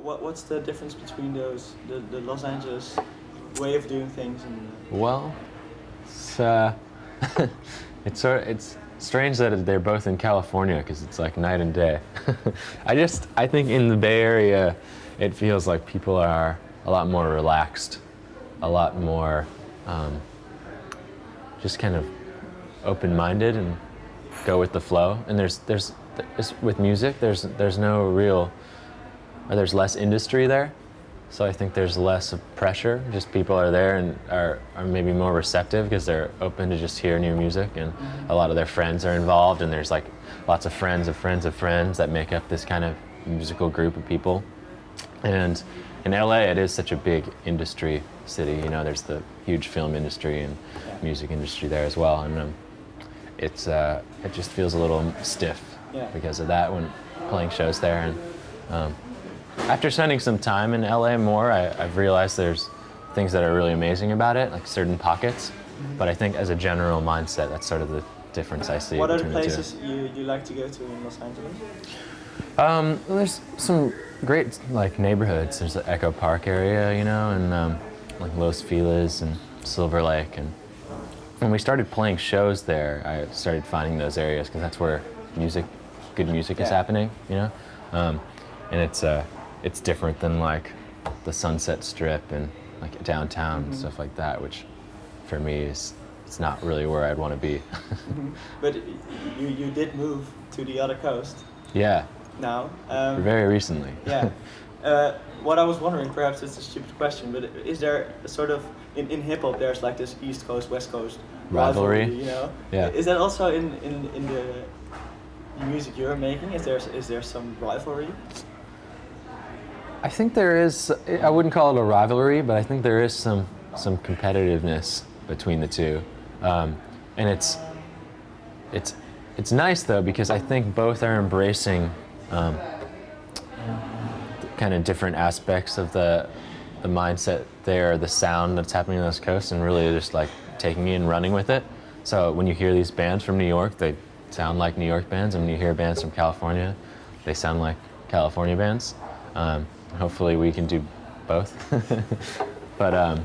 what's the difference between the Los Angeles way of doing things and? Well, it's it's strange that they're both in California because it's like night and day. I think in the Bay Area, it feels like people are a lot more relaxed, a lot more just kind of open-minded and go with the flow. And there's with music, there's no real, or there's less industry there. So I think there's less of pressure. Just people are there and are maybe more receptive because they're open to just hear new music, and a lot of their friends are involved, and there's like lots of friends of friends of friends that make up this kind of musical group of people. And in LA, it is such a big industry city. You know, there's the huge film industry and music industry there as well, and it just feels a little stiff because of that when playing shows there. And after spending some time in LA more, I've realized there's things that are really amazing about it, like certain pockets. But I think as a general mindset, that's sort of the difference I see. What are the places you like to go to in Los Angeles? There's some great like neighborhoods. There's the Echo Park area, you know, and like Los Feliz and Silver Lake. And when we started playing shows there, I started finding those areas because that's where good music is happening, you know. And it's different than like the Sunset Strip and like downtown and stuff like that, which for me it's not really where I'd want to be. But you did move to the other coast. Yeah. Now. Very recently. Yeah. What I was wondering, perhaps it's a stupid question, but is there a sort of in hip hop there's like this East Coast West Coast rivalry, you know? Yeah. Is that also in the music you're making? Is there some rivalry? I think there is. I wouldn't call it a rivalry, but I think there is some competitiveness between the two, and it's nice though because I think both are embracing kind of different aspects of the mindset there, the sound that's happening on those coasts, and really just like taking it and running with it. So when you hear these bands from New York, they sound like New York bands, and when you hear bands from California, they sound like California bands. Hopefully we can do both. But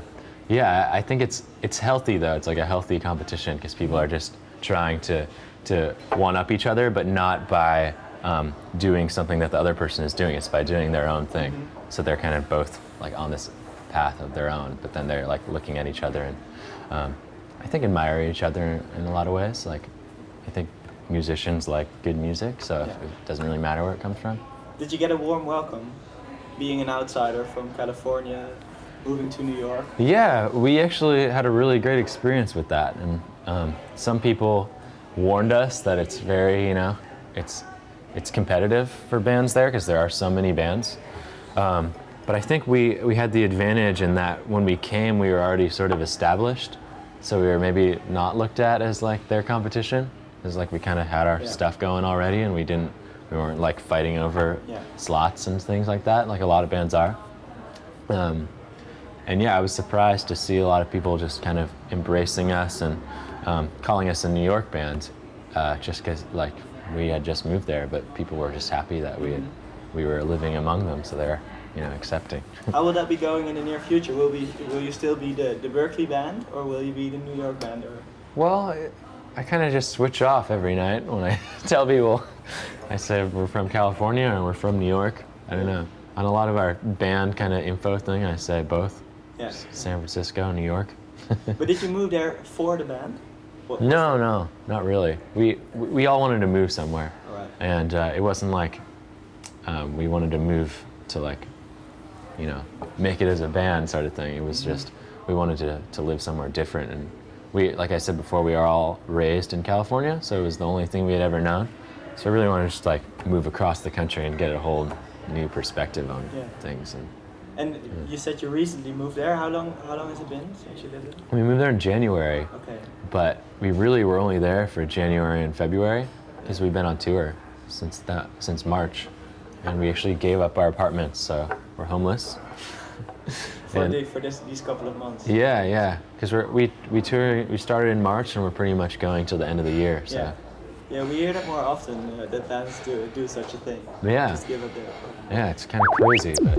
yeah, I think it's healthy though. It's like a healthy competition because people are just trying to one up each other, but not by doing something that the other person is doing. It's by doing their own thing. So they're kind of both like on this path of their own, but then they're like looking at each other and I think admire each other in a lot of ways. Like I think musicians like good music, so it doesn't really matter where it comes from. Did you get a warm welcome being an outsider from California, moving to New York? Yeah, we actually had a really great experience with that, and some people warned us that it's very, you know, it's competitive for bands there because there are so many bands. But I think we had the advantage in that when we came, we were already sort of established, so we were maybe not looked at as like their competition. It's like we kind of had our stuff going already, and we weren't like fighting over slots and things like that, like a lot of bands are. And yeah, I was surprised to see a lot of people just kind of embracing us and calling us a New York band, just because like we had just moved there, but people were just happy that we were living among them, so they're, you know, accepting. How will that be going in the near future? Will you still be the Berkeley band, or will you be the New York band? Or? Well, I kind of just switch off every night when I tell people. I say we're from California and we're from New York. I don't know. On a lot of our band kind of info thing, I say both. Yeah. San Francisco, New York. But did you move there for the band? No, not really. We all wanted to move somewhere. Right. And it wasn't like we wanted to move to like, you know, make it as a band sort of thing. It was just we wanted to live somewhere different. And we, like I said before, we are all raised in California, so it was the only thing we had ever known. So I really wanted to just like move across the country and get a whole new perspective on things. And you said you recently moved there. How long has it been since you lived there? We moved there in January. Okay. But we really were only there for January and February because we've been on tour since March, and we actually gave up our apartments, so we're homeless. for these couple of months. Yeah, because we started in March and we're pretty much going till the end of the year. So Yeah, we hear that more often, that bands do such a thing. Yeah. Just give up their. Yeah, it's kind of crazy, but